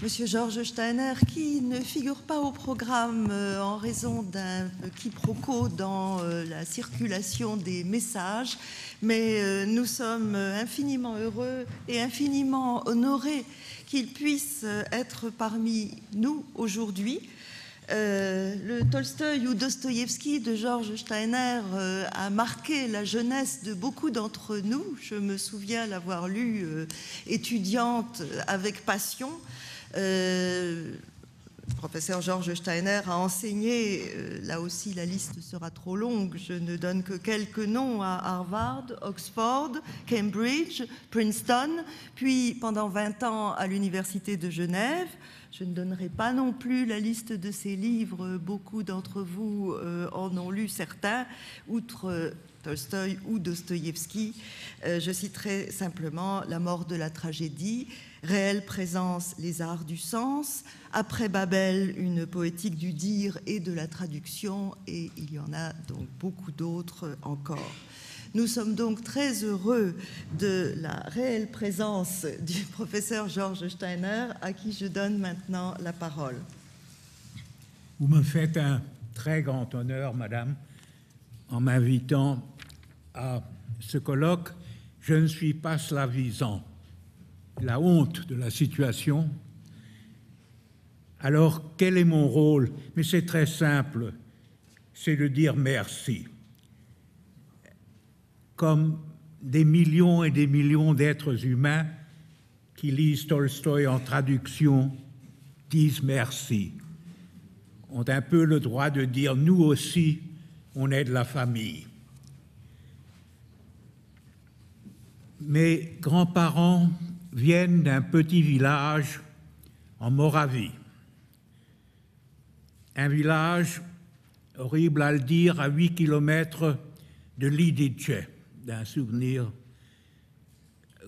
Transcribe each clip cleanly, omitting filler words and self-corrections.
Monsieur Georges Steiner, qui ne figure pas au programme en raison d'un quiproquo dans la circulation des messages, mais nous sommes infiniment heureux et infiniment honorés qu'il puisse être parmi nous aujourd'hui. Le Tolstoï ou Dostoïevski de Georges Steiner a marqué la jeunesse de beaucoup d'entre nous. Je me souviens l'avoir lu étudiante avec passion. Le professeur Georges Steiner a enseigné, là aussi la liste sera trop longue, je ne donne que quelques noms, à Harvard, Oxford, Cambridge, Princeton, puis pendant 20 ans à l'Université de Genève. Je ne donnerai pas non plus la liste de ses livres, beaucoup d'entre vous en ont lu certains, outre Tolstoï ou Dostoïevski. Je citerai simplement La mort de la tragédie, Réelle présence, les arts du sens, Après Babel, une poétique du dire et de la traduction, et il y en a donc beaucoup d'autres encore. Nous sommes donc très heureux de la réelle présence du professeur Georges Steiner, à qui je donne maintenant la parole. Vous me faites un très grand honneur, Madame, en m'invitant à ce colloque. Je ne suis pas slavisant la honte de la situation. Alors, quel est mon rôle? Mais c'est très simple, c'est de dire merci. Comme des millions et des millions d'êtres humains qui lisent Tolstoï en traduction disent merci, ont un peu le droit de dire nous aussi, on est de la famille. Mes grands-parents viennent d'un petit village en Moravie. Un village, horrible à le dire, à 8 kilomètres de Lidice, d'un souvenir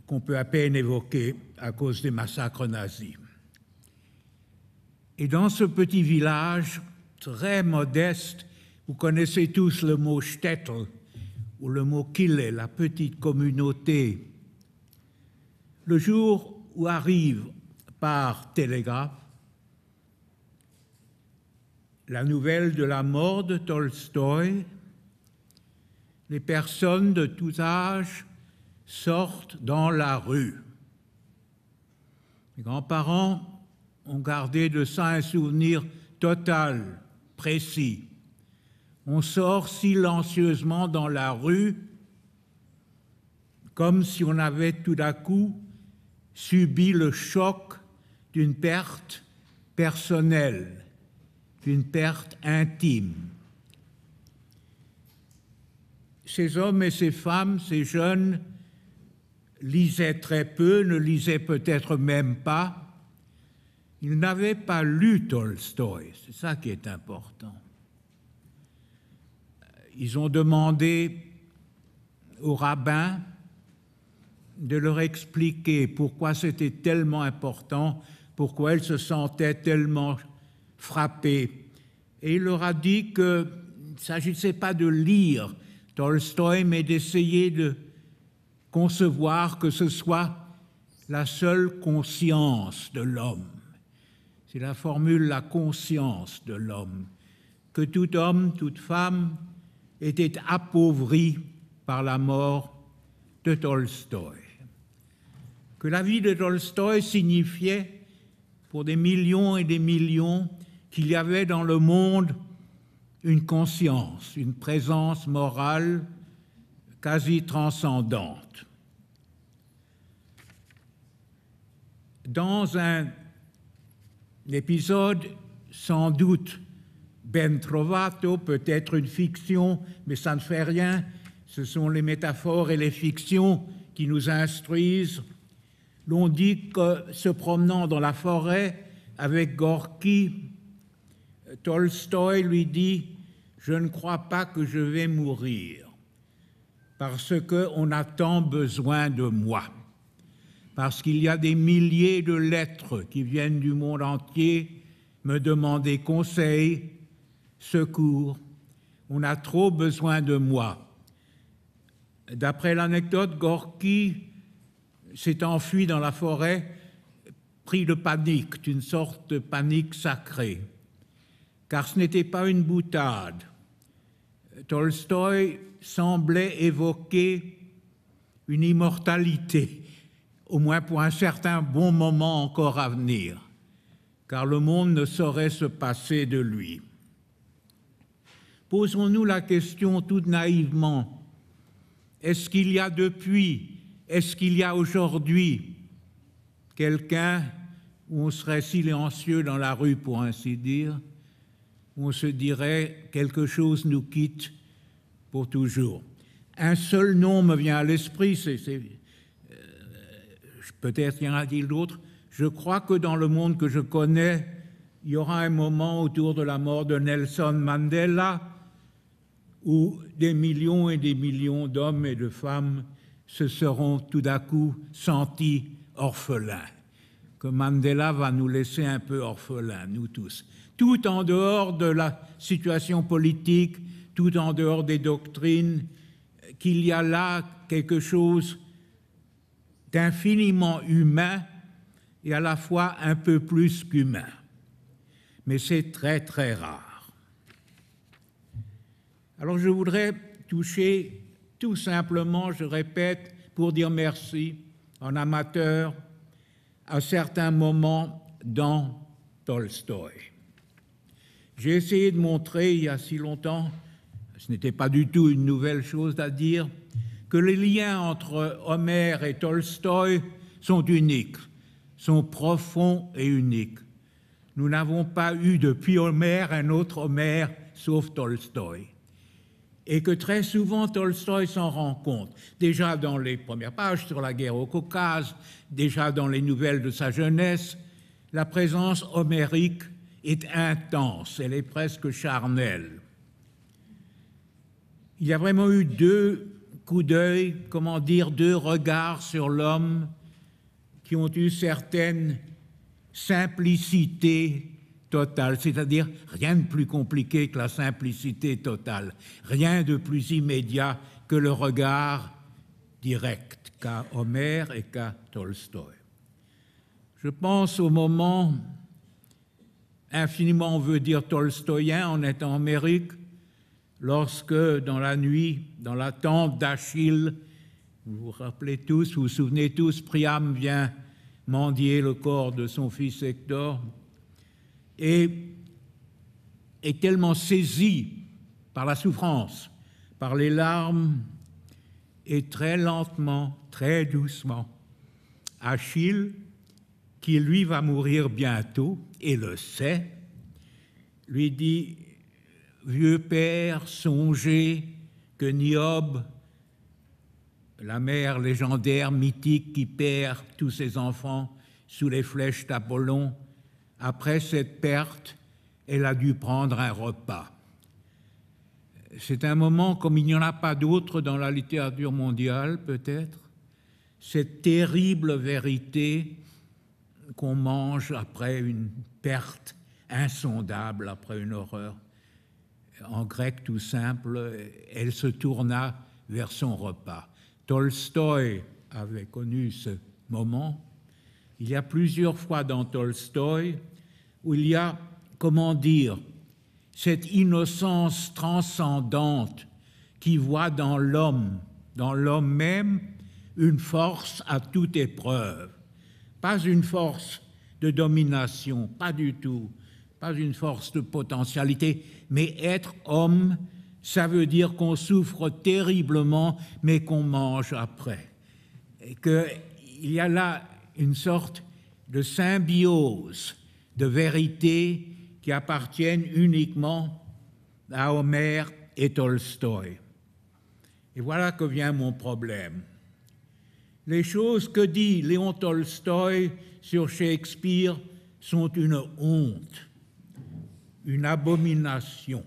qu'on peut à peine évoquer à cause des massacres nazis. Et dans ce petit village, très modeste, vous connaissez tous le mot Shtetl, ou le mot Kille, la petite communauté. Le jour où arrive par télégraphe la nouvelle de la mort de Tolstoï, les personnes de tous âges sortent dans la rue. Mes grands-parents ont gardé de ça un souvenir total, précis. On sort silencieusement dans la rue, comme si on avait tout à coup subi le choc d'une perte personnelle, d'une perte intime. Ces hommes et ces femmes, ces jeunes, lisaient très peu, ne lisaient peut-être même pas. Ils n'avaient pas lu Tolstoï, c'est ça qui est important. Ils ont demandé au rabbin de leur expliquer pourquoi c'était tellement important, pourquoi ils se sentaient tellement frappés. Et il leur a dit qu'il ne s'agissait pas de lire Tolstoï, mais d'essayer de concevoir que ce soit la seule conscience de l'homme. C'est la formule, la conscience de l'homme, que tout homme, toute femme était appauvri par la mort de Tolstoï. Que la vie de Tolstoï signifiait, pour des millions et des millions, qu'il y avait dans le monde une conscience, une présence morale quasi transcendante. Dans un épisode sans doute ben trovato, peut-être une fiction, mais ça ne fait rien, ce sont les métaphores et les fictions qui nous instruisent. L'on dit que, se promenant dans la forêt avec Gorky, Tolstoï lui dit « Je ne crois pas que je vais mourir, parce qu'on a tant besoin de moi, parce qu'il y a des milliers de lettres qui viennent du monde entier me demander conseil, secours, on a trop besoin de moi. » D'après l'anecdote, Gorky s'est enfui dans la forêt pris de panique, d'une sorte de panique sacrée, car ce n'était pas une boutade. Tolstoï semblait évoquer une immortalité, au moins pour un certain bon moment encore à venir, car le monde ne saurait se passer de lui. Posons-nous la question tout naïvement, est-ce qu'il y a depuis, est-ce qu'il y a aujourd'hui quelqu'un où on serait silencieux dans la rue, pour ainsi dire, où on se dirait quelque chose nous quitte pour toujours? Un seul nom me vient à l'esprit, peut-être il y en a-t-il d'autres. Je crois que dans le monde que je connais, il y aura un moment autour de la mort de Nelson Mandela où des millions et des millions d'hommes et de femmes se seront tout d'un coup sentis orphelins, que Mandela va nous laisser un peu orphelins, nous tous, tout en dehors de la situation politique, tout en dehors des doctrines, qu'il y a là quelque chose d'infiniment humain et à la fois un peu plus qu'humain. Mais c'est très, très rare. Alors je voudrais toucher tout simplement, je répète, pour dire merci en amateur, à certains moments dans Tolstoï. J'ai essayé de montrer il y a si longtemps, ce n'était pas du tout une nouvelle chose à dire, que les liens entre Homère et Tolstoï sont uniques, sont profonds et uniques. Nous n'avons pas eu depuis Homère un autre Homère sauf Tolstoï. Et que très souvent Tolstoï s'en rend compte, déjà dans les premières pages sur la guerre au Caucase, déjà dans les nouvelles de sa jeunesse, la présence homérique est intense, elle est presque charnelle. Il y a vraiment eu deux coups d'œil, comment dire, deux regards sur l'homme qui ont eu certaines simplicités totale, c'est-à-dire rien de plus compliqué que la simplicité totale, rien de plus immédiat que le regard direct qu'a Homère et qu'a Tolstoï. Je pense au moment infiniment, on veut dire tolstoïen en étant homérique, lorsque dans la nuit, dans la tente d'Achille, vous vous rappelez tous, vous vous souvenez tous, Priam vient mendier le corps de son fils Hector, et est tellement saisi par la souffrance, par les larmes, et très lentement, très doucement, Achille, qui lui va mourir bientôt, et le sait, lui dit « Vieux père, songez que Niobe, la mère légendaire, mythique, qui perd tous ses enfants sous les flèches d'Apollon, après cette perte, elle a dû prendre un repas. » C'est un moment comme il n'y en a pas d'autre dans la littérature mondiale, peut-être, cette terrible vérité qu'on mange après une perte insondable, après une horreur. En grec tout simple, elle se tourna vers son repas. Tolstoï avait connu ce moment. Il y a plusieurs fois dans Tolstoï où il y a, comment dire, cette innocence transcendante qui voit dans l'homme même, une force à toute épreuve. Pas une force de domination, pas du tout, pas une force de potentialité, mais être homme, ça veut dire qu'on souffre terriblement, mais qu'on mange après. Et qu'il y a là une sorte de symbiose de vérités qui appartiennent uniquement à Homère et Tolstoï. Et voilà que vient mon problème. Les choses que dit Léon Tolstoï sur Shakespeare sont une honte, une abomination.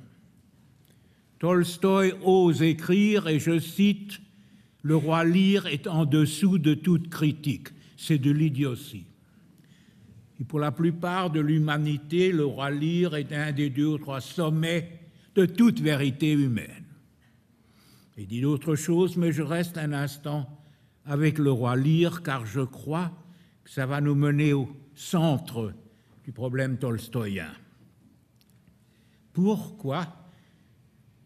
Tolstoï ose écrire, et je cite, « Le roi Lear est en dessous de toute critique ». C'est de l'idiotie. Et pour la plupart de l'humanité, le roi Lear est un des 2 ou 3 sommets de toute vérité humaine. Il dit d'autres choses, mais je reste un instant avec le roi Lear, car je crois que ça va nous mener centre du problème tolstoïen. Pourquoi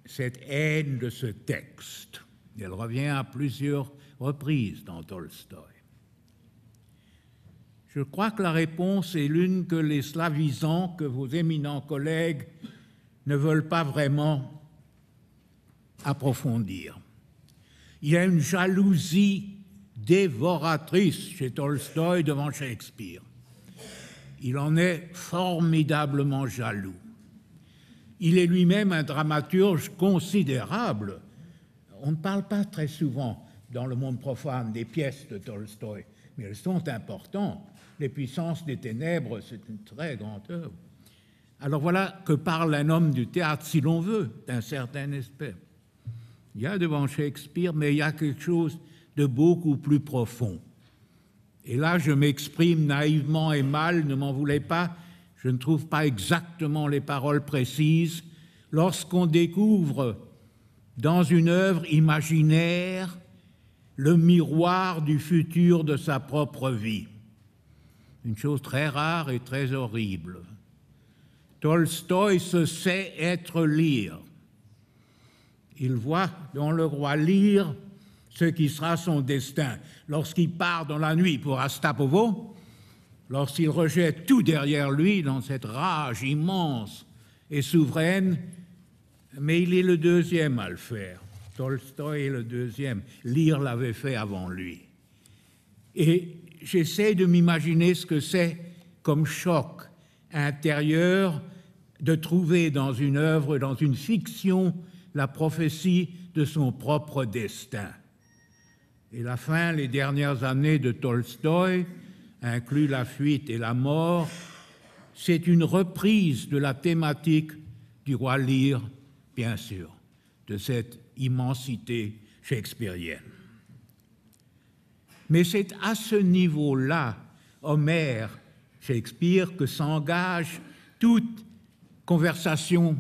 cette haine de ce texte? Elle revient à plusieurs reprises dans Tolstoï. Je crois que la réponse est l'une que les slavisants, que vos éminents collègues ne veulent pas vraiment approfondir. Il y a une jalousie dévoratrice chez Tolstoï devant Shakespeare. Il en est formidablement jaloux. Il est lui-même un dramaturge considérable. On ne parle pas très souvent dans le monde profane des pièces de Tolstoï, mais elles sont importantes. Les puissances des ténèbres, c'est une très grande œuvre. Alors voilà que parle un homme du théâtre, si l'on veut, d'un certain aspect. Il y a devant Shakespeare, mais il y a quelque chose de beaucoup plus profond. Et là, je m'exprime naïvement et mal, ne m'en voulez pas, je ne trouve pas exactement les paroles précises. Lorsqu'on découvre dans une œuvre imaginaire le miroir du futur de sa propre vie, une chose très rare et très horrible. Tolstoï se sait être Lear. Il voit dans le roi Lear ce qui sera son destin. Lorsqu'il part dans la nuit pour Astapovo, lorsqu'il rejette tout derrière lui dans cette rage immense et souveraine, mais il est le deuxième à le faire. Tolstoï est le deuxième. Lear l'avait fait avant lui. Et j'essaie de m'imaginer ce que c'est comme choc intérieur de trouver dans une œuvre, dans une fiction, la prophétie de son propre destin. Et la fin, les dernières années de Tolstoï, inclut la fuite et la mort, c'est une reprise de la thématique du roi Lear, bien sûr, de cette immensité shakespearienne. Mais c'est à ce niveau-là, Homère, Shakespeare, que s'engage toute conversation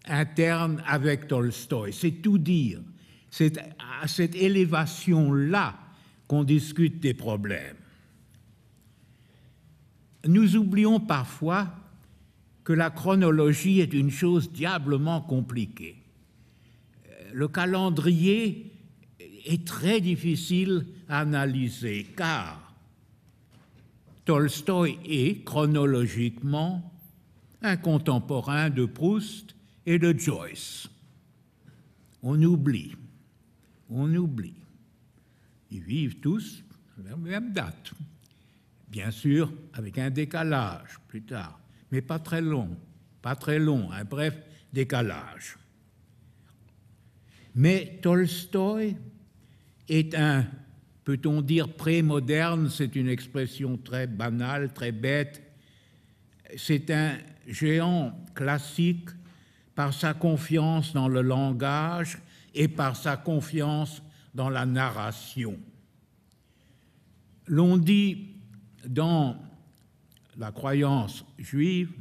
interne avec Tolstoï. C'est tout dire. C'est à cette élévation-là qu'on discute des problèmes. Nous oublions parfois que la chronologie est une chose diablement compliquée. Le calendrier est très difficile à analyser car Tolstoï est chronologiquement un contemporain de Proust et de Joyce. On oublie. Ils vivent tous à la même date. Bien sûr, avec un décalage plus tard, mais pas très long, un bref décalage. Mais Tolstoï est un, peut-on dire, pré-moderne, c'est une expression très banale, très bête, c'est un géant classique par sa confiance dans le langage et par sa confiance dans la narration. L'on dit dans la croyance juive,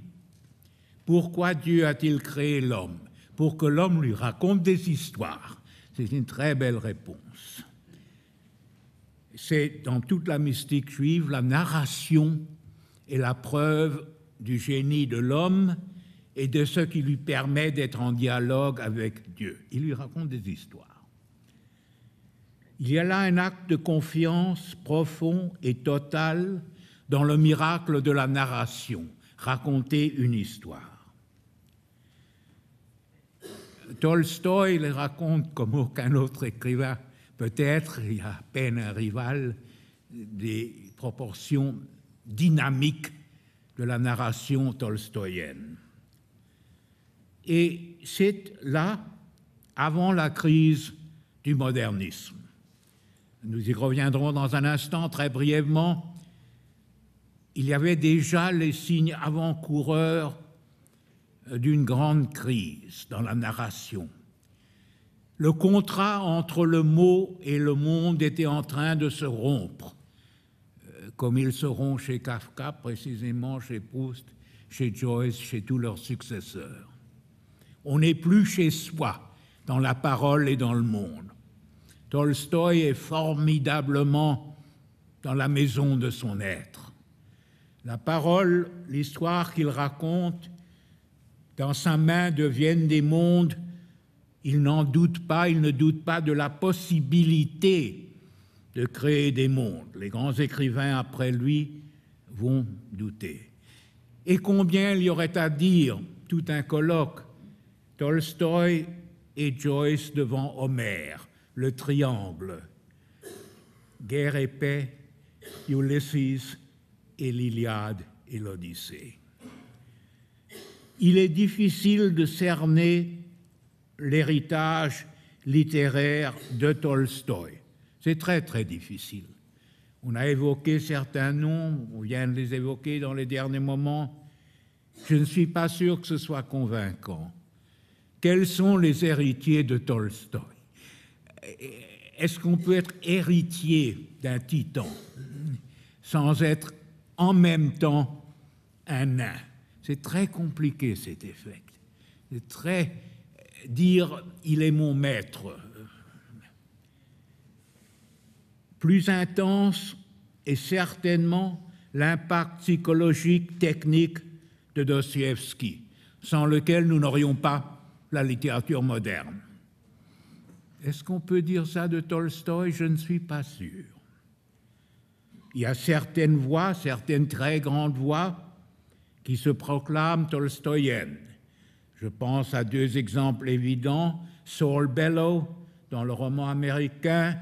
pourquoi Dieu a-t-il créé l'homme? Pour que l'homme lui raconte des histoires. C'est une très belle réponse. C'est dans toute la mystique juive, la narration est la preuve du génie de l'homme et de ce qui lui permet d'être en dialogue avec Dieu. Il lui raconte des histoires. Il y a là un acte de confiance profond et total dans le miracle de la narration, raconter une histoire. Tolstoï les raconte comme aucun autre écrivain, peut-être, il y a à peine un rival, des proportions dynamiques de la narration tolstoïenne. Et c'est là, avant la crise du modernisme. Nous y reviendrons dans un instant, très brièvement. Il y avait déjà les signes avant-coureurs d'une grande crise dans la narration. Le contrat entre le mot et le monde était en train de se rompre, comme ils se rompt chez Kafka, précisément chez Proust, chez Joyce, chez tous leurs successeurs. On n'est plus chez soi, dans la parole et dans le monde. Tolstoï est formidablement dans la maison de son être. La parole, l'histoire qu'il raconte, dans sa main deviennent des mondes. Il n'en doute pas, il ne doute pas de la possibilité de créer des mondes. Les grands écrivains après lui vont douter. Et combien il y aurait à dire, tout un colloque, Tolstoï et Joyce devant Homère, le triangle, Guerre et paix, Ulysses et l'Iliade et l'Odyssée. Il est difficile de cerner l'héritage littéraire de Tolstoï. C'est très, très difficile. On a évoqué certains noms, on vient de les évoquer dans les derniers moments. Je ne suis pas sûr que ce soit convaincant. Quels sont les héritiers de Tolstoï? Est-ce qu'on peut être héritier d'un titan sans être en même temps un nain? C'est très compliqué cet effet. C'est très dire « il est mon maître ». Plus intense est certainement l'impact psychologique, technique de Dostoïevski, sans lequel nous n'aurions pas la littérature moderne. Est-ce qu'on peut dire ça de Tolstoï? Je ne suis pas sûr. Il y a certaines voix, certaines très grandes voix, qui se proclament tolstoïennes. Je pense à deux exemples évidents. Saul Bellow, dans le roman américain,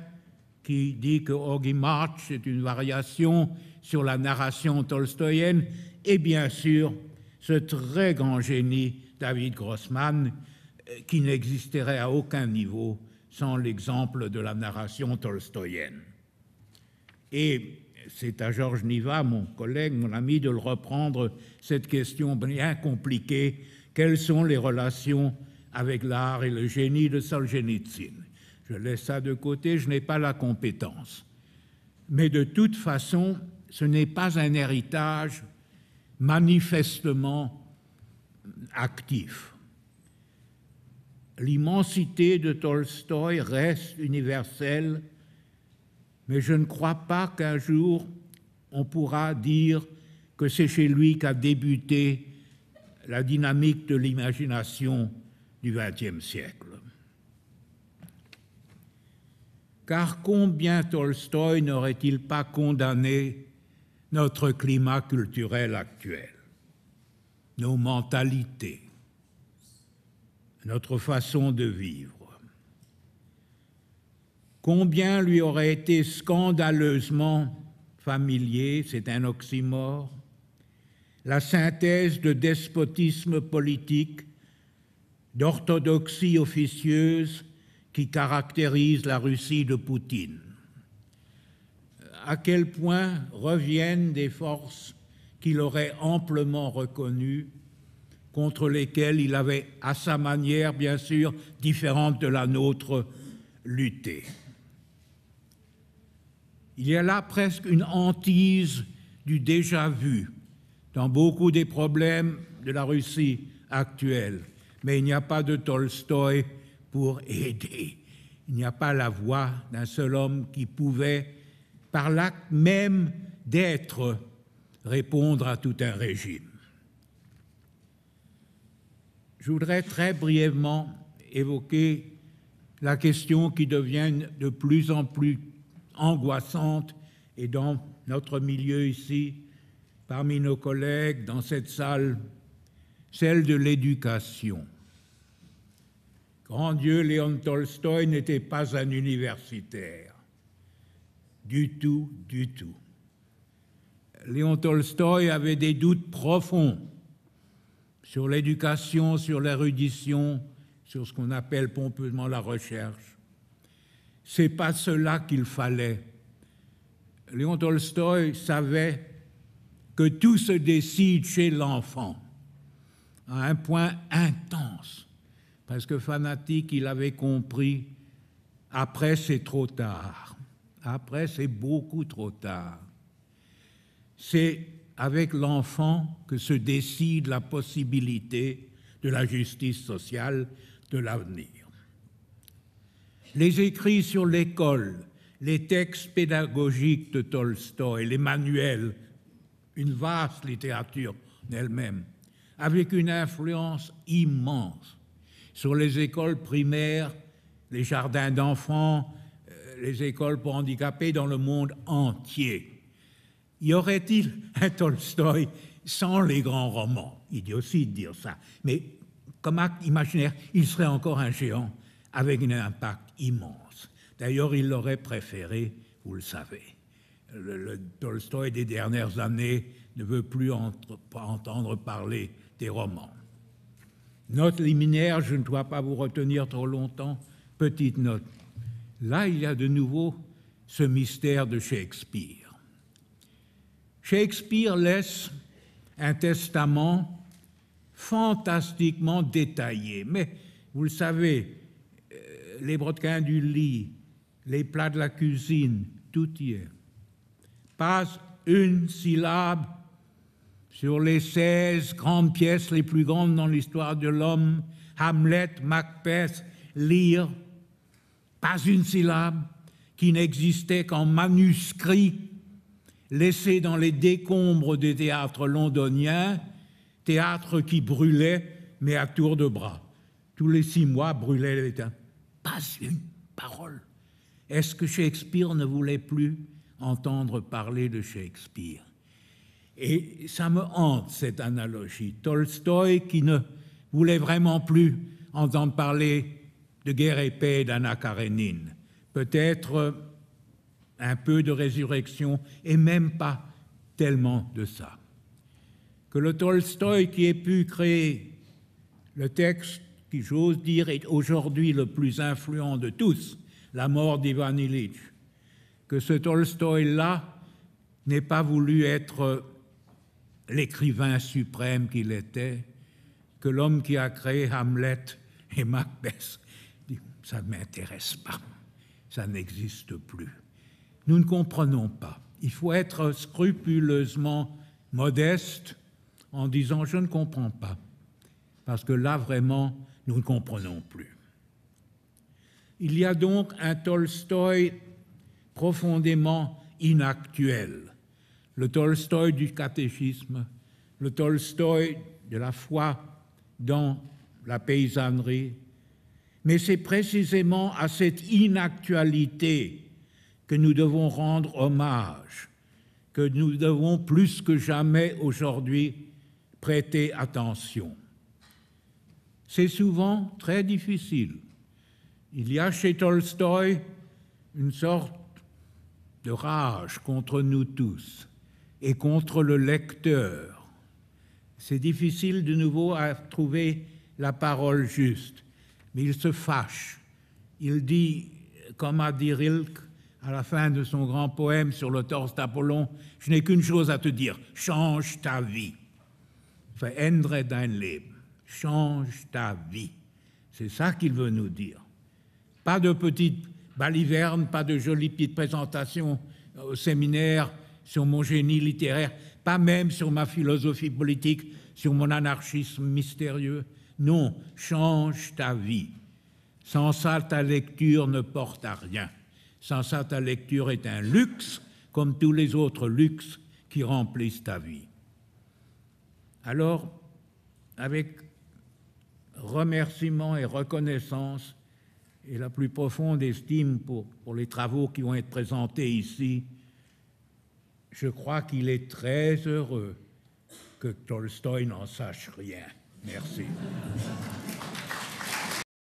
qui dit que Augie March est une variation sur la narration tolstoïenne, et bien sûr, ce très grand génie, David Grossman, qui n'existerait à aucun niveau sans l'exemple de la narration tolstoïenne. Et c'est à Georges Niva, mon collègue, mon ami, de le reprendre, cette question bien compliquée. Quelles sont les relations avec l'art et le génie de Solzhenitsyn? Je laisse ça de côté, je n'ai pas la compétence. Mais de toute façon, ce n'est pas un héritage manifestement actif. L'immensité de Tolstoï reste universelle, mais je ne crois pas qu'un jour on pourra dire que c'est chez lui qu'a débuté la dynamique de l'imagination du XXe siècle. Car combien Tolstoï n'aurait-il pas condamné notre climat culturel actuel, nos mentalités, notre façon de vivre? Combien lui aurait été scandaleusement familier, c'est un oxymore, la synthèse de despotisme politique, d'orthodoxie officieuse qui caractérise la Russie de Poutine. À quel point reviennent des forces qu'il aurait amplement reconnues, contre lesquelles il avait, à sa manière, bien sûr, différente de la nôtre, lutté. Il y a là presque une hantise du déjà-vu dans beaucoup des problèmes de la Russie actuelle, mais il n'y a pas de Tolstoï pour aider. Il n'y a pas la voix d'un seul homme qui pouvait, par l'acte même d'être, répondre à tout un régime. Je voudrais très brièvement évoquer la question qui devient de plus en plus angoissante, et dans notre milieu ici, parmi nos collègues, dans cette salle, celle de l'éducation. Grand Dieu, Léon Tolstoï n'était pas un universitaire. Du tout, du tout. Léon Tolstoï avait des doutes profonds sur l'éducation, sur l'érudition, sur ce qu'on appelle pompeusement la recherche. C'est pas cela qu'il fallait. Léon Tolstoï savait que tout se décide chez l'enfant, à un point intense. Presque fanatique, il avait compris, après c'est trop tard. Après, c'est beaucoup trop tard. C'est avec l'enfant que se décide la possibilité de la justice sociale de l'avenir. Les écrits sur l'école, les textes pédagogiques de Tolstoï, les manuels une vaste littérature elle-même, avec une influence immense sur les écoles primaires, les jardins d'enfants, les écoles pour handicapés dans le monde entier. Y aurait-il un Tolstoï sans les grands romans? Idiotie de dire ça, mais comme acte imaginaire, il serait encore un géant avec un impact immense. D'ailleurs, il l'aurait préféré, vous le savez. Le Tolstoï des dernières années ne veut plus entendre parler des romans. Note liminaire, je ne dois pas vous retenir trop longtemps, petite note. Là, il y a de nouveau ce mystère de Shakespeare. Shakespeare laisse un testament fantastiquement détaillé, mais vous le savez, les brodequins du lit, les plats de la cuisine, tout y est. Pas une syllabe sur les 16 grandes pièces les plus grandes dans l'histoire de l'homme, Hamlet, Macbeth, Lear, pas une syllabe qui n'existait qu'en manuscrit laissé dans les décombres des théâtres londoniens, théâtres qui brûlaient, mais à tour de bras. Tous les 6 mois, brûlaient les théâtres. Pas une parole. Est-ce que Shakespeare ne voulait plus entendre parler de Shakespeare? Et ça me hante, cette analogie. Tolstoï qui ne voulait vraiment plus entendre parler de Guerre et paix d'Anna Karénine. Peut-être un peu de résurrection, et même pas tellement de ça. Que le Tolstoï qui ait pu créer le texte qui, j'ose dire, est aujourd'hui le plus influent de tous, La mort d'Ivan Ilitch, que ce Tolstoï-là n'ait pas voulu être l'écrivain suprême qu'il était, que l'homme qui a créé Hamlet et Macbeth dit « ça ne m'intéresse pas, ça n'existe plus ». Nous ne comprenons pas. Il faut être scrupuleusement modeste en disant « je ne comprends pas », parce que là, vraiment, nous ne comprenons plus. Il y a donc un Tolstoï profondément inactuel, le Tolstoï du catéchisme, le Tolstoï de la foi dans la paysannerie, mais c'est précisément à cette inactualité que nous devons rendre hommage, que nous devons plus que jamais aujourd'hui prêter attention. C'est souvent très difficile. Il y a chez Tolstoï une sorte de rage contre nous tous et contre le lecteur. C'est difficile de nouveau à trouver la parole juste, mais il se fâche. Il dit, comme a dit Rilke à la fin de son grand poème sur le torse d'Apollon, « Je n'ai qu'une chose à te dire, change ta vie. Verändere dein Leben. Change ta vie. » C'est ça qu'il veut nous dire. Pas de petites balivernes, pas de jolies petites présentations au séminaire sur mon génie littéraire, pas même sur ma philosophie politique, sur mon anarchisme mystérieux. Non, change ta vie. Sans ça, ta lecture ne porte à rien. Sans ça, ta lecture est un luxe, comme tous les autres luxes qui remplissent ta vie. Alors, avec remerciement et reconnaissance et la plus profonde estime pour les travaux qui vont être présentés ici, je crois qu'il est très heureux que Tolstoï n'en sache rien. Merci.